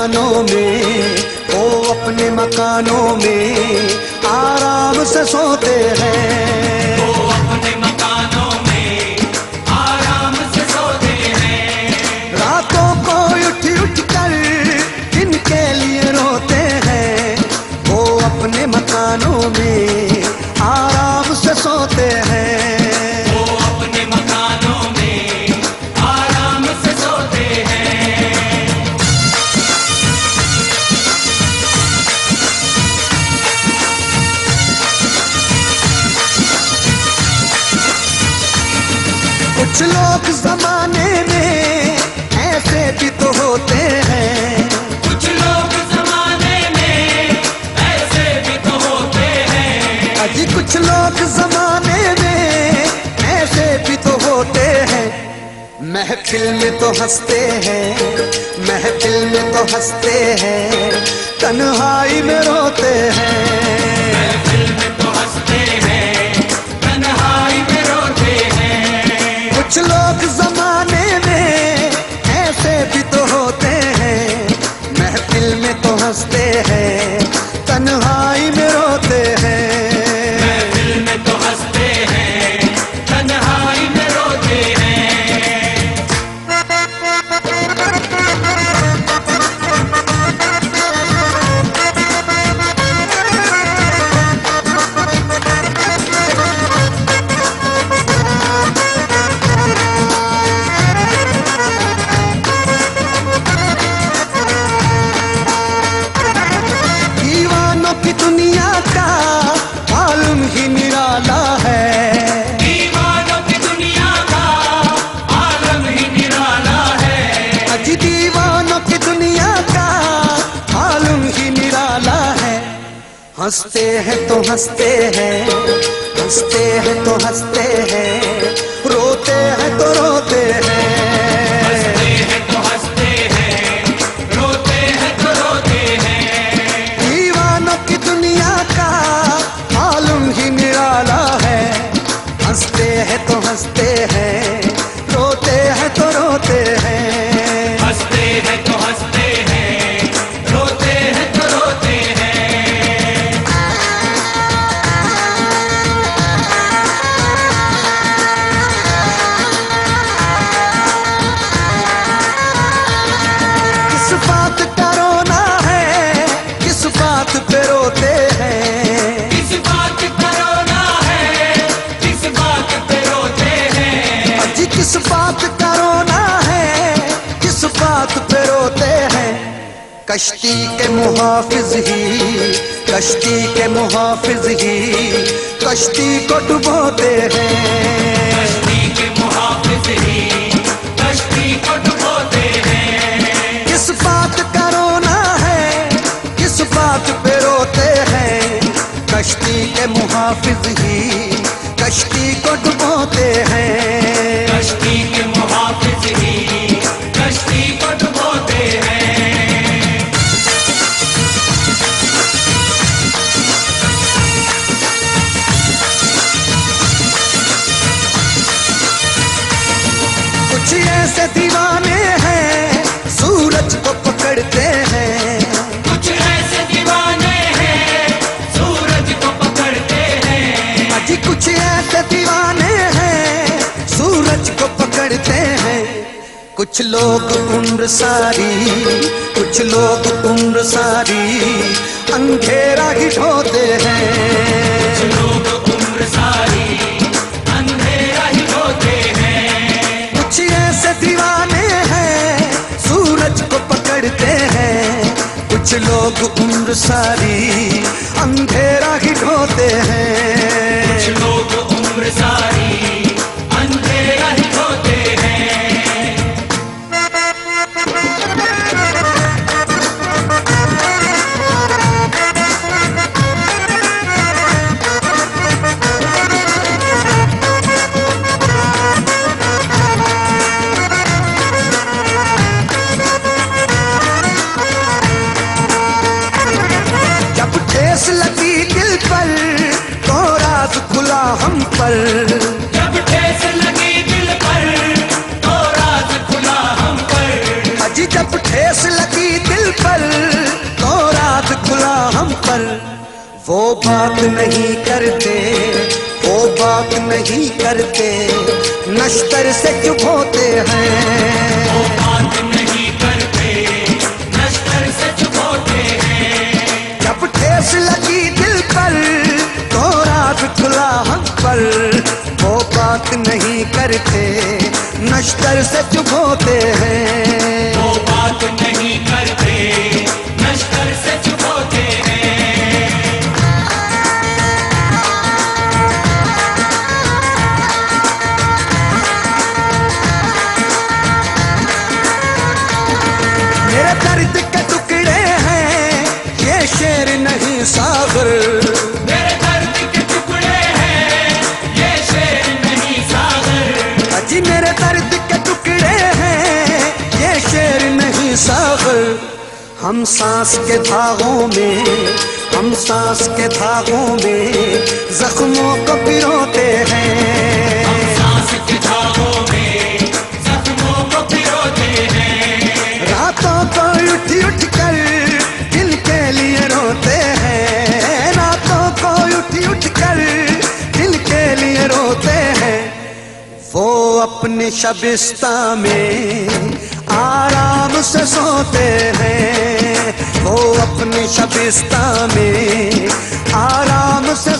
मकानों में, वो अपने मकानों में आराम से सोते हैं। वो अपने मकानों में आराम से सोते हैं। रातों को उठ उठ कर इनके लिए रोते हैं। वो अपने मकानों में आराम से सोते हैं। वो अपने मकानों में आराम से सोते हैं। कुछ लोग जमाने में ऐसे भी तो होते हैं। कुछ लोग जमाने में ऐसे भी तो होते हैं। अजी कुछ लोग जमाने में ऐसे भी तो होते हैं। महफिल में तो हंसते हैं, महफिल में तो हंसते हैं, तन्हाई में रोते हैं। महफिल में तो हंसते हैं, तन्हाई में रोते हैं। कुछ लोग जमाने में ऐसे भी तो होते हैं। महफिल में तो हंसते हैं, तन्हाई में रोते हैं। महफिल में तो हंसते हैं, तन्हाई में रोते हैं। दीवानों की दुनिया का आलम ही निराला है। दीवानों की दुनिया का आलम ही निराला है। अजी दीवानों की दुनिया का आलम ही निराला है। हंसते हैं तो हंसते हैं, हंसते हैं तो हंसते हैं, रोते हैं तो रोते हैं। हंसते हैं तो हंसते हैं, रोते हैं तो रोते हैं। दीवानों की दुनिया का आलम ही निराला है। हंसते हैं तो हंसते हैं, रोते हैं तो रोते हैं। हंसते हैं तो हंसते हैं, रोते हैं तो रोते हैं। किस बात का रोना है, किस बात पे रोते हैं। किस बात का रोना है, किस बात पे रोते हैं। अजी किस बात का रोना है, किस बात पे रोते हैं। कश्ती के मुहाफिज ही, कश्ती के मुहाफिज ही कश्ती को डुबोते हैं। कश्ती के मुहाफिज ही कश्ती को डुबोते हैं। किस बात का रोना है, किस बात पे रोते हैं। कश्ती के मुहाफिज ही कश्ती को डुबोते हैं। कश्ती के मुहाफिज ही कश्ती को डुबोते हैं। कुछ ऐसे दीवाने हैं सूरज को पकड़ते हैं। कुछ ऐसे दीवाने हैं सूरज को पकड़ते हैं। अजी कुछ ऐसे दीवाने हैं सूरज को पकड़ते हैं। कुछ लोग उम्र सारी, कुछ लोग उम्र सारी अंधेरा ही ढोते हैं। कुछ लोग उम्र सारी अंधेरा ही ढोते हैं। कुछ ऐसे दीवाने हैं सूरज को पकड़ते हैं। कुछ लोग उम्र सारी अंधेरा ही ढोते हैं। कुछ लोग उम्र सारी अंधेरा ही ढोते हैं। जब ठेस लगी दिल पर तो राज खुला हम पर। जब ठेस लगी दिल पर तो राज खुला हम पर। अजी जब ठेस लगी दिल पर तो रात खुला हम पर। वो बात नहीं करते, वो बात नहीं करते, नश्तर से चुप होते हैं। वो बात नहीं करते, नश्तर से चुप होते हैं। जब ठेस लगी दिल पर तो रात खुला हम पर। वो बात नहीं करते, नश्तर से चुप होते हैं। वो बात नहीं करते, नश्तर से चुप होते हैं। मेरे दर्द के टुकड़े हैं ये शेर नहीं सागर। मेरे दर्द के टुकड़े हैं ये शेर नहीं सागर। अजी मेरे दर्द के टुकड़े हैं ये शेर नहीं सागर। हम सांस के धागों में, हम सांस के धागों में जख्मों को पिरोते हैं। हम सांस के धागों में जख्मों को पिरोते हैं। रातों को उठ उठ कर दिल के लिए रोते हैं। रातों को उठ उठ कर दिल के लिए रोते हैं। वो अपने शबिस्ता में आराम से सोते हैं। वो अपने शबिस्ता में आराम से